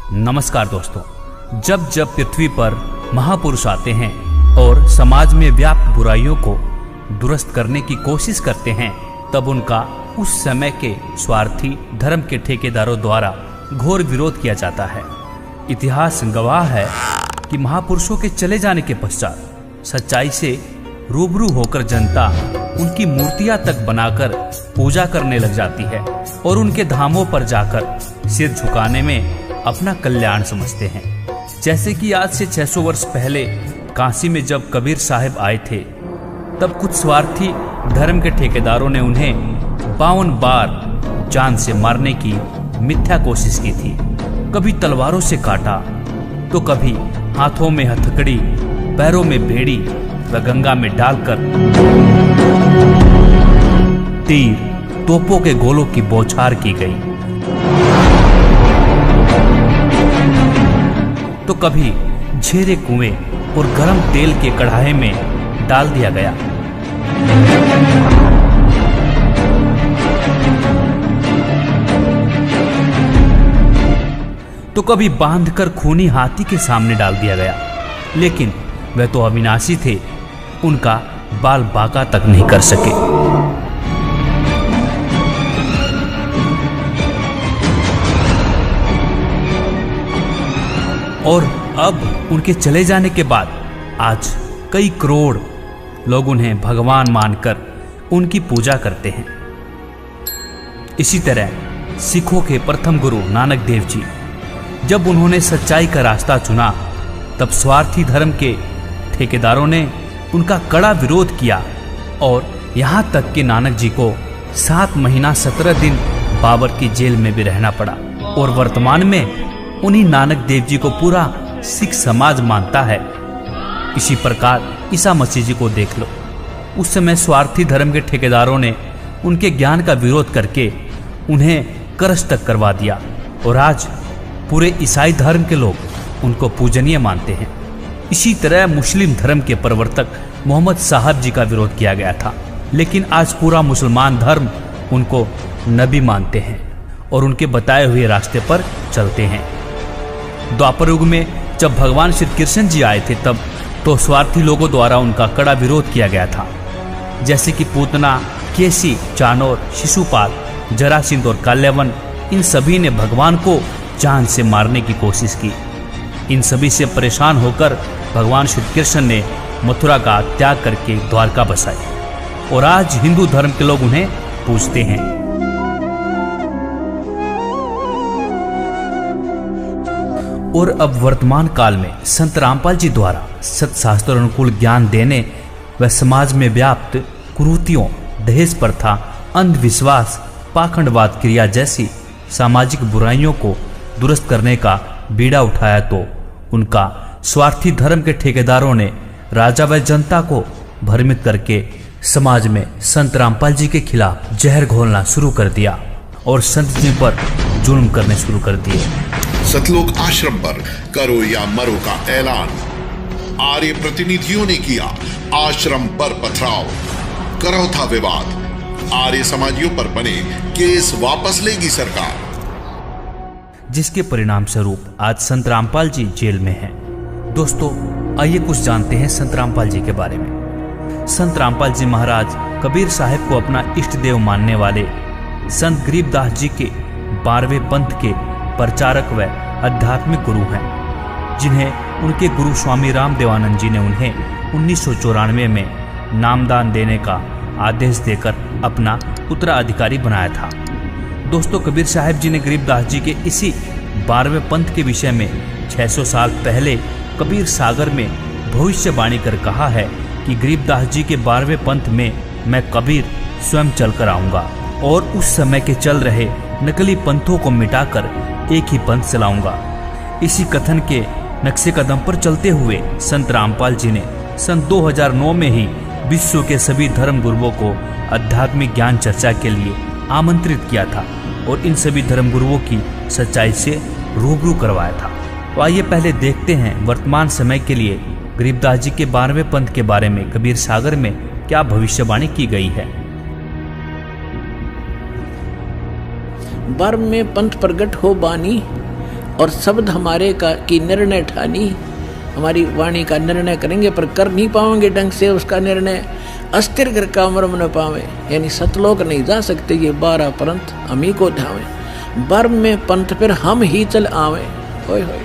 नमस्कार दोस्तों, जब जब पृथ्वी पर महापुरुष आते हैं और समाज में व्याप्त बुराइयों को दुरुस्त करने की कोशिश करते हैं, तब उनका उस समय के स्वार्थी धर्म के ठेकेदारों द्वारा घोर विरोध किया जाता है। इतिहास गवाह है कि महापुरुषों के चले जाने के पश्चात सच्चाई से रूबरू होकर जनता उनकी मूर्तियां तक बनाकर पूजा करने लग जाती है और उनके धामों पर जाकर सिर झुकाने में अपना कल्याण समझते हैं। जैसे कि आज से 600 वर्ष पहले काशी में जब कबीर साहब आए थे, तब कुछ स्वार्थी धर्म के ठेकेदारों ने उन्हें 52 बार जान से मारने की मिथ्या कोशिश की थी। कभी तलवारों से काटा तो कभी हाथों में हथकड़ी, पैरों में बेड़ी व गंगा में डालकर तीर, तोपों के गोलों की बौछार की गई, तो कभी झेरे कुएं और गर्म तेल के कढ़ाई में डाल दिया गया। तो कभी बांधकर खूनी हाथी के सामने डाल दिया गया। लेकिन वह तो अविनाशी थे, उनका बाल बांका तक नहीं कर सके। और अब उनके चले जाने के बाद आज कई करोड़ लोग उन्हें भगवान मानकर उनकी पूजा करते हैं। इसी तरह सिखों के प्रथम गुरु नानक देव जी, जब उन्होंने सच्चाई का रास्ता चुना, तब स्वार्थी धर्म के ठेकेदारों ने उनका कड़ा विरोध किया और यहाँ तक कि नानक जी को 7 महीना 17 दिन बाबर की जेल में भी रहना पड़ा। और वर्तमान में उन्हीं नानक देव जी को पूरा सिख समाज मानता है। इसी प्रकार ईसा मसीह जी को देख लो, उस समय स्वार्थी धर्म के ठेकेदारों ने उनके ज्ञान का विरोध करके उन्हें करस तक करवा दिया और आज पूरे ईसाई धर्म के लोग उनको पूजनीय मानते हैं। इसी तरह मुस्लिम धर्म के प्रवर्तक मोहम्मद साहब जी का विरोध किया गया था, लेकिन आज पूरा मुसलमान धर्म उनको नबी मानते हैं और उनके बताए हुए रास्ते पर चलते हैं। द्वापर युग में जब भगवान श्री कृष्ण जी आए थे, तब तो स्वार्थी लोगों द्वारा उनका कड़ा विरोध किया गया था। जैसे कि पूतना, केसी, चाणोर, शिशुपाल, जरासिंध और काल्यावन, इन सभी ने भगवान को जान से मारने की कोशिश की। इन सभी से परेशान होकर भगवान श्री कृष्ण ने मथुरा का त्याग करके द्वारका बसाई और आज हिंदू धर्म के लोग उन्हें पूजते हैं। और अब वर्तमान काल में संत रामपाल जी द्वारा सत्शास्त्र अनुकूल ज्ञान देने व समाज में व्याप्त कुरीतियों, दहेज प्रथा, अंधविश्वास, पाखंडवाद क्रिया जैसी सामाजिक बुराइयों को दुरुस्त करने का बीड़ा उठाया, तो उनका स्वार्थी धर्म के ठेकेदारों ने राजा व जनता को भ्रमित करके समाज में संत रामपाल जी के खिलाफ जहर घोलना शुरू कर दिया और संत जी पर जुल्म करने शुरू कर दिए। सतलोक आश्रम पर करो या मरो का ऐलान। आर्य प्रतिनिधियों ने किया आश्रम पर पथराव, करो था विवाद। आर्य समाजियों पर बने केस वापस लेगी सरकार, जिसके परिणाम स्वरूप आज संत रामपाल जी जेल में हैं। दोस्तों, आइए कुछ जानते हैं संत रामपाल जी के बारे में। संत रामपाल जी महाराज कबीर साहब को अपना इष्ट देव मानने वाले संत गरीबदास जी के 12वें पंथ के प्रचारक व आध्यात्मिक गुरु हैं, जिन्हें उनके गुरु स्वामी राम देवानंद जी ने उन्हें 1994 में नामदान देने का आदेश देकर अपना उत्तराधिकारी बनाया था। दोस्तों, कबीर साहब जी ने गरीबदास जी के इसी 12वें पंथ के विषय में 600 साल पहले कबीर सागर में भविष्यवाणी कर कहा है कि गरीबदास जी के 12वें पंथ में मैं कबीर स्वयं चलकर आऊंगा और उस समय के चल रहे नकली पंथों को मिटाकर एक ही पंथ चलाऊंगा। इसी कथन के नक्शे कदम पर चलते हुए संत रामपाल जी ने सन 2009 में ही विश्व के सभी धर्म गुरुओं को आध्यात्मिक ज्ञान चर्चा के लिए आमंत्रित किया था और इन सभी धर्म गुरुओं की सच्चाई से रूबरू करवाया था। तो आइए पहले देखते हैं वर्तमान समय के लिए गरीबदास जी के 12वें पंथ के बारे में कबीर सागर में क्या भविष्यवाणी की गई है। 12वें पंथ प्रगट हो बानी, और शब्द हमारे की निर्णय ठानी, हमारी वाणी का निर्णय करेंगे पर कर नहीं पाओगे ढंग से उसका निर्णय। अस्थिर घर का मर्म न पावे, यानी सतलोक नहीं जा सकते ये 12 पंथ हम ही को ध्यावे। बर्म में पंथ फिर हम ही चल आवे। होय होय।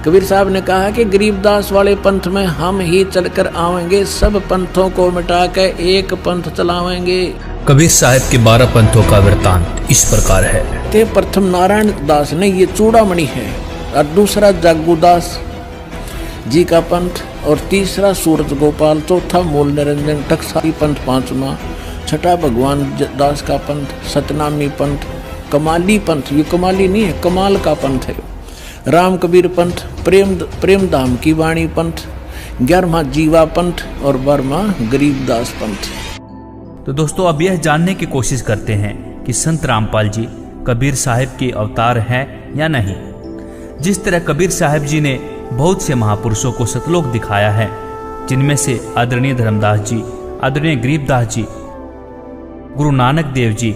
कबीर साहब ने कहा कि गरीबदास वाले पंथ में हम ही चलकर आवेंगे, सब पंथों को मिटा के एक पंथ चलावेंगे। कबीर साहब के 12 पंथों का वृत्तांत इस प्रकार है। ते प्रथम नारायण दास ने, ये चूड़ामणि है, और दूसरा जागूदास जी का पंथ, और तीसरा सूरत गोपाल, चौथा मूल निरंजन टकसाली पंथ, पांचवा छठा भगवान दास का पंथ, सतनामी पंथ, कमाली पंथ, ये कमाली नहीं है कमाल का पंथ है, राम कबीर पंथ, प्रेम धाम की वाणी पंथ, 11वां जीवा पंथ और 12वां गरीबदास पंथ। तो दोस्तों अब यह जानने की कोशिश करते हैं कि संत रामपाल जी कबीर साहब के अवतार हैं या नहीं। जिस तरह कबीर साहब जी ने बहुत से महापुरुषों को सतलोक दिखाया है, जिनमें से आदरणीय धर्मदास जी, आदरणीय गरीबदास जी, गुरु नानक देव जी,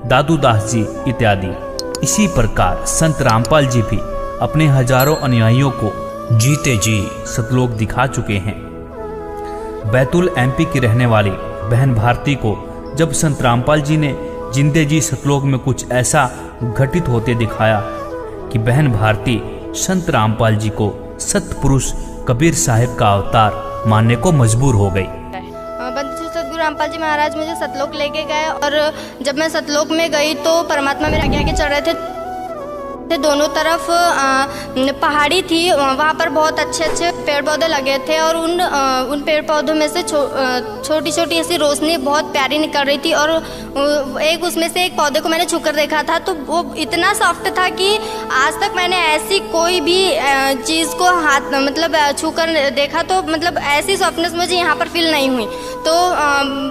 दादू दास जी इत्यादि, इसी प्रकार संत रामपाल जी भी अपने हजारों अनुयायियों को जीते जी सतलोक दिखा चुके हैं। बैतूल एमपी की रहने वाली बहन भारती को जब संत रामपाल जी ने जिंदे जी सतलोक में कुछ ऐसा घटित होते दिखाया कि बहन भारती संत रामपाल जी को सतपुरुष कबीर साहब का अवतार मानने को मजबूर हो गई। सतगुरु रामपाल जी महाराज मुझे सतलोक लेके गए, और जब मैं सतलोक में गई तो परमात्मा मेरे आगे आगे चल रहे थे। दोनों तरफ पहाड़ी थी, वहाँ पर बहुत अच्छे अच्छे पेड़ पौधे लगे थे, और उन पेड़ पौधों में से छोटी छोटी ऐसी रोशनी बहुत प्यारी निकल रही थी। और एक उसमें से एक पौधे को मैंने छूकर देखा था, तो वो इतना सॉफ्ट था कि आज तक मैंने ऐसी कोई भी चीज़ को हाथ मतलब छूकर देखा तो मतलब ऐसी सॉफ्टनेस मुझे यहाँ पर फील नहीं हुई। तो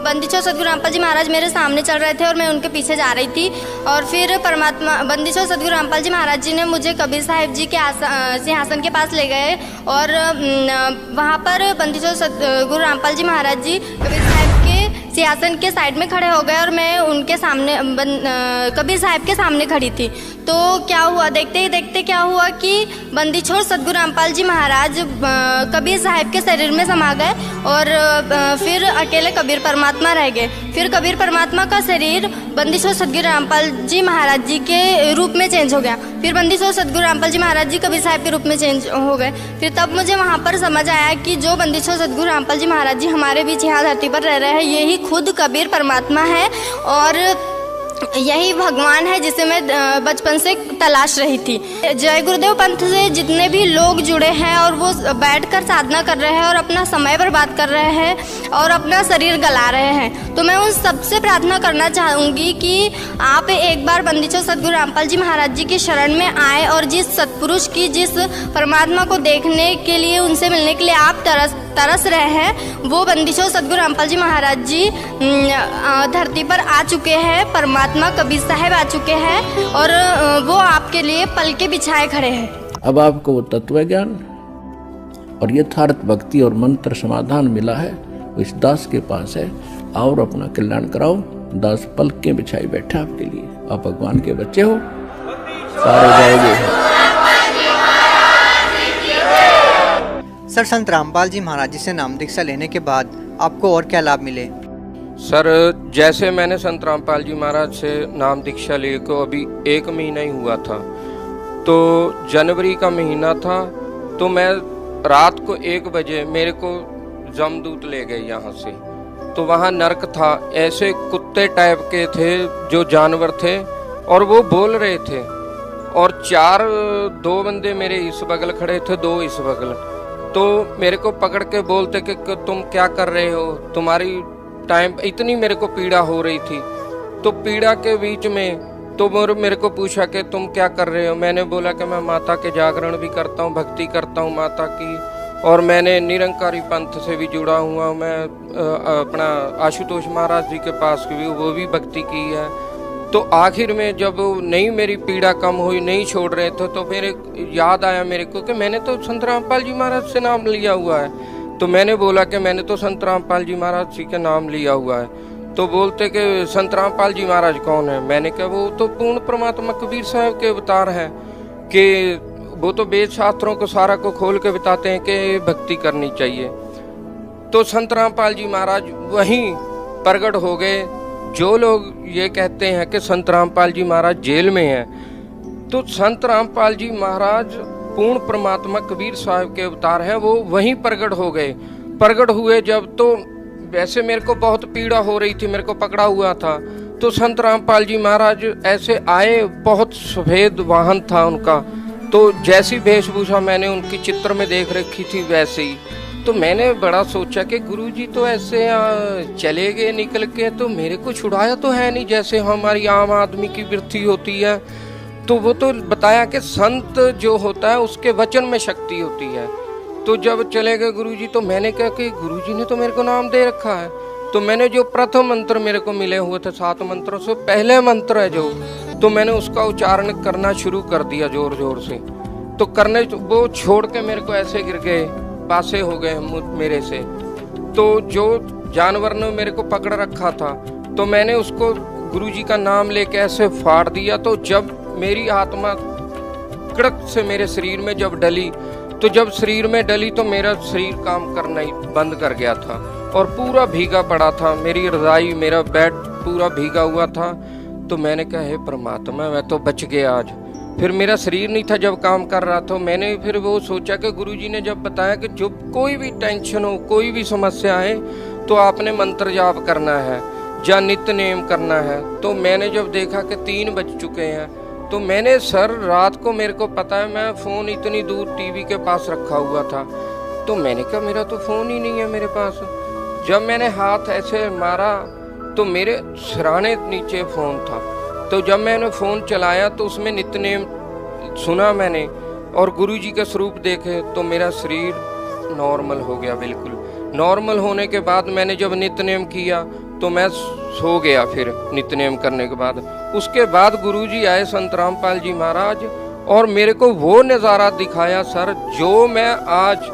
बंदीछोर सतगुरु रामपाल जी महाराज मेरे सामने चल रहे थे और मैं उनके पीछे जा रही थी, और फिर परमात्मा बंदीछोर सतगुरु रामपाल जी महाराज जी ने मुझे कबीर साहिब जी के सिंहासन के पास ले गए, और वहाँ पर बंदीछोर सतगुरु रामपाल जी महाराज जी कबीर साहिब के सिंहासन के साइड में खड़े हो गए, और मैं उनके सामने कबीर साहिब के सामने खड़ी थी। तो क्या हुआ, देखते ही देखते क्या हुआ कि बंदीछोर सतगुरु रामपाल जी महाराज कबीर साहिब के शरीर में समा गए, और फिर अकेले कबीर परमात्मा रह गए। फिर कबीर परमात्मा का शरीर बंदीछोर सतगुरु रामपाल जी महाराज जी के रूप में चेंज हो गया। फिर बंदीछोर सतगुरु रामपाल जी महाराज जी कबीर साहिब के रूप में चेंज हो गए। फिर तब मुझे वहाँ पर समझ आया कि जो बंदीछोर सतगुरु रामपाल जी महाराज जी हमारे बीच यहाँ धरती पर रह रहे हैं, यही खुद कबीर परमात्मा है, और यही भगवान है जिसे मैं बचपन से तलाश रही थी। जय गुरुदेव पंथ से जितने भी लोग जुड़े हैं और वो बैठकर साधना कर रहे हैं और अपना समय बर्बाद कर रहे हैं और अपना शरीर गला रहे हैं, तो मैं उन सबसे प्रार्थना करना चाहूँगी कि आप एक बार बंदीछोर सतगुरु रामपाल जी महाराज जी की शरण में आए, और जिस सतपुरुष की, जिस परमात्मा को देखने के लिए, उनसे मिलने के लिए आप तरस रहे हैं, वो बंदीछोर सतगुरु रामपाल जी महाराज जी धरती पर आ चुके हैं, परमात्मा कबीर साहब आ चुके हैं, और वो आपके लिए पलके बिछाए खड़े हैं। अब आपको वो तत्व ज्ञान और यथार्थ भक्ति और मंत्र समाधान मिला है, वो इस दास के पास है। और अपना कल्याण कराओ। दास पलके बिछाई बैठा आपके लिए। आप भगवान के बच्चे हो, सारे जाओगे। सर, संत रामपाल जी महाराज जी से नाम दीक्षा लेने के बाद आपको और क्या लाभ मिले? सर, जैसे मैंने संत रामपाल जी महाराज से नाम दीक्षा लिए को अभी 1 महीना ही हुआ था, तो जनवरी का महीना था, तो मैं रात को 1 बजे मेरे को जमदूत ले गए यहाँ से। तो वहाँ नरक था, ऐसे कुत्ते टाइप के थे जो जानवर थे, और वो बोल रहे थे, और 2 बंदे मेरे इस बगल खड़े थे, 2 इस बगल। तो मेरे को पकड़ के बोलते कि तुम क्या कर रहे हो, तुम्हारी टाइम इतनी मेरे को पीड़ा हो रही थी। तो पीड़ा के बीच में तो मेरे को पूछा कि तुम क्या कर रहे हो। मैंने बोला कि मैं माता के जागरण भी करता हूँ, भक्ति करता हूँ माता की, और मैंने निरंकारी पंथ से भी जुड़ा हुआ। मैं अपना आशुतोष महाराज जी के पास भी वो भी भक्ति की है। तो आखिर में जब नहीं मेरी पीड़ा कम हुई, नहीं छोड़ रहे थे, तो फिर याद आया मेरे को कि मैंने तो संत रामपाल जी महाराज से नाम लिया हुआ है। तो मैंने बोला कि मैंने तो संत रामपाल जी महाराज जी के नाम लिया हुआ है। तो बोलते कि संत रामपाल जी महाराज कौन है? मैंने कहा वो तो पूर्ण परमात्मा कबीर साहब के अवतार हैं। कि वो तो वेद शास्त्रों को सारा को खोल के बताते हैं कि भक्ति करनी चाहिए। तो संत रामपाल जी महाराज वहीं प्रकट हो गए। जो लोग ये कहते हैं कि संत रामपाल जी महाराज जेल में हैं, तो संत रामपाल जी महाराज पूर्ण परमात्मा कबीर साहब के अवतार हैं, वो वहीं प्रकट हो गए। प्रकट हुए जब, तो वैसे मेरे को बहुत पीड़ा हो रही थी, मेरे को पकड़ा हुआ था। तो संत रामपाल जी महाराज ऐसे आए, बहुत सफेद वाहन था उनका, तो जैसी वेशभूषा मैंने उनकी चित्र में देख रखी थी वैसे ही। तो मैंने बड़ा सोचा कि गुरुजी तो ऐसे चले गए निकल के, तो मेरे को छुड़ाया तो है नहीं जैसे हमारी आम आदमी की वृत्ति होती है। तो वो तो बताया कि संत जो होता है उसके वचन में शक्ति होती है। तो जब चले गए गुरुजी, तो मैंने कहा कि गुरुजी ने तो मेरे को नाम दे रखा है। तो मैंने जो प्रथम मंत्र मेरे को मिले हुए थे 7 मंत्रों से पहले मंत्र है जो, तो मैंने उसका उच्चारण करना शुरू कर दिया जोर जोर से। तो करने वो छोड़ के मेरे को ऐसे गिर गए, पासे हो गए मेरे से। तो जो जानवर ने मेरे को पकड़ रखा था, तो मैंने उसको गुरुजी का नाम लेके ऐसे फाड़ दिया। तो जब मेरी आत्मा कड़क से मेरे शरीर में जब डली, तो जब शरीर में डली तो मेरा शरीर काम करना ही बंद कर गया था और पूरा भीगा पड़ा था। मेरी रजाई, मेरा बेड पूरा भीगा हुआ था। तो मैंने कहा हे परमात्मा, मैं तो बच गया आज। फिर मेरा शरीर नहीं था जब काम कर रहा था। मैंने फिर वो सोचा कि गुरुजी ने जब बताया कि जब कोई भी टेंशन हो, कोई भी समस्या आए, तो आपने मंत्र जाप करना है या नित्य नेम करना है। तो मैंने जब देखा कि 3 बज चुके हैं, तो मैंने सर रात को, मेरे को पता है मैं फ़ोन इतनी दूर टीवी के पास रखा हुआ था, तो मैंने कहा मेरा तो फ़ोन ही नहीं है मेरे पास। जब मैंने हाथ ऐसे मारा तो मेरे सिराने नीचे फ़ोन था। तो जब मैंने फ़ोन चलाया तो उसमें नित्य नेम सुना मैंने और गुरुजी के स्वरूप देखे, तो मेरा शरीर नॉर्मल हो गया। बिल्कुल नॉर्मल होने के बाद मैंने जब नित्य नेम किया तो मैं सो गया। फिर नित्य नेम करने के बाद, उसके बाद गुरुजी आए संत रामपाल जी महाराज और मेरे को वो नज़ारा दिखाया सर, जो मैं आज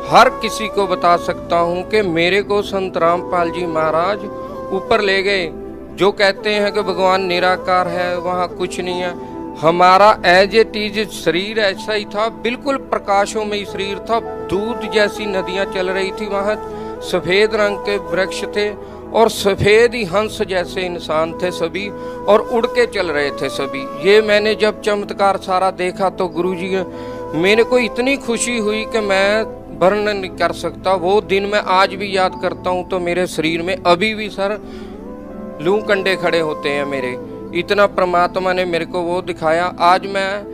हर किसी को बता सकता हूँ कि मेरे को संत रामपाल जी महाराज ऊपर ले गए। जो कहते हैं कि भगवान निराकार है, वहाँ कुछ नहीं है। हमारा एज इट इज शरीर ऐसा ही था, बिल्कुल प्रकाशों में ही शरीर था। दूध जैसी नदियाँ चल रही थी, वहाँ सफ़ेद रंग के वृक्ष थे और सफ़ेद ही हंस जैसे इंसान थे सभी, और उड़ के चल रहे थे सभी। ये मैंने जब चमत्कार सारा देखा तो गुरुजी, मेरे को इतनी खुशी हुई कि मैं वर्णन नहीं कर सकता। वो दिन मैं आज भी याद करता हूँ तो मेरे शरीर में अभी भी सर लू कंडे खड़े होते हैं मेरे। इतना परमात्मा ने मेरे को वो दिखाया। आज मैं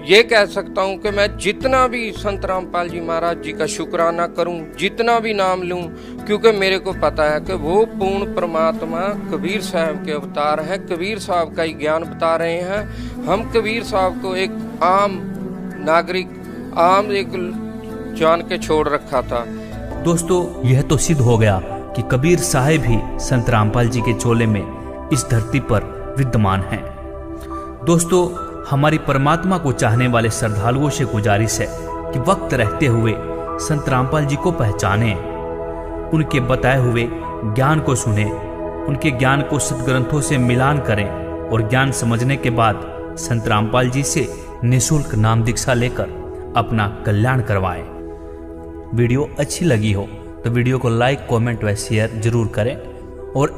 ये कह सकता हूँ कि मैं जितना भी संत रामपाल जी महाराज जी का शुक्राना करूँ, जितना भी नाम लूँ, क्योंकि मेरे को पता है कि वो पूर्ण परमात्मा कबीर साहब के अवतार हैं। कबीर साहब का ही ज्ञान बता रहे हैं। हम कबीर साहब को एक आम नागरिक, आम एक जान के छोड़ रखा था। दोस्तों, यह तो सिद्ध हो गया कि कबीर साहब ही संत रामपाल जी के चोले में इस धरती पर विद्यमान हैं। दोस्तों, हमारी परमात्मा को चाहने वाले श्रद्धालुओं से गुजारिश है कि वक्त रहते हुए संत रामपाल जी को पहचानें, उनके बताए हुए ज्ञान को सुने, उनके ज्ञान को सद्ग्रंथों से मिलान करें और ज्ञान समझने के बाद संत रामपाल जी से निःशुल्क नाम दीक्षा लेकर अपना कल्याण करवाएं। वीडियो अच्छी लगी हो तो वीडियो को लाइक, कमेंट व शेयर जरूर करें और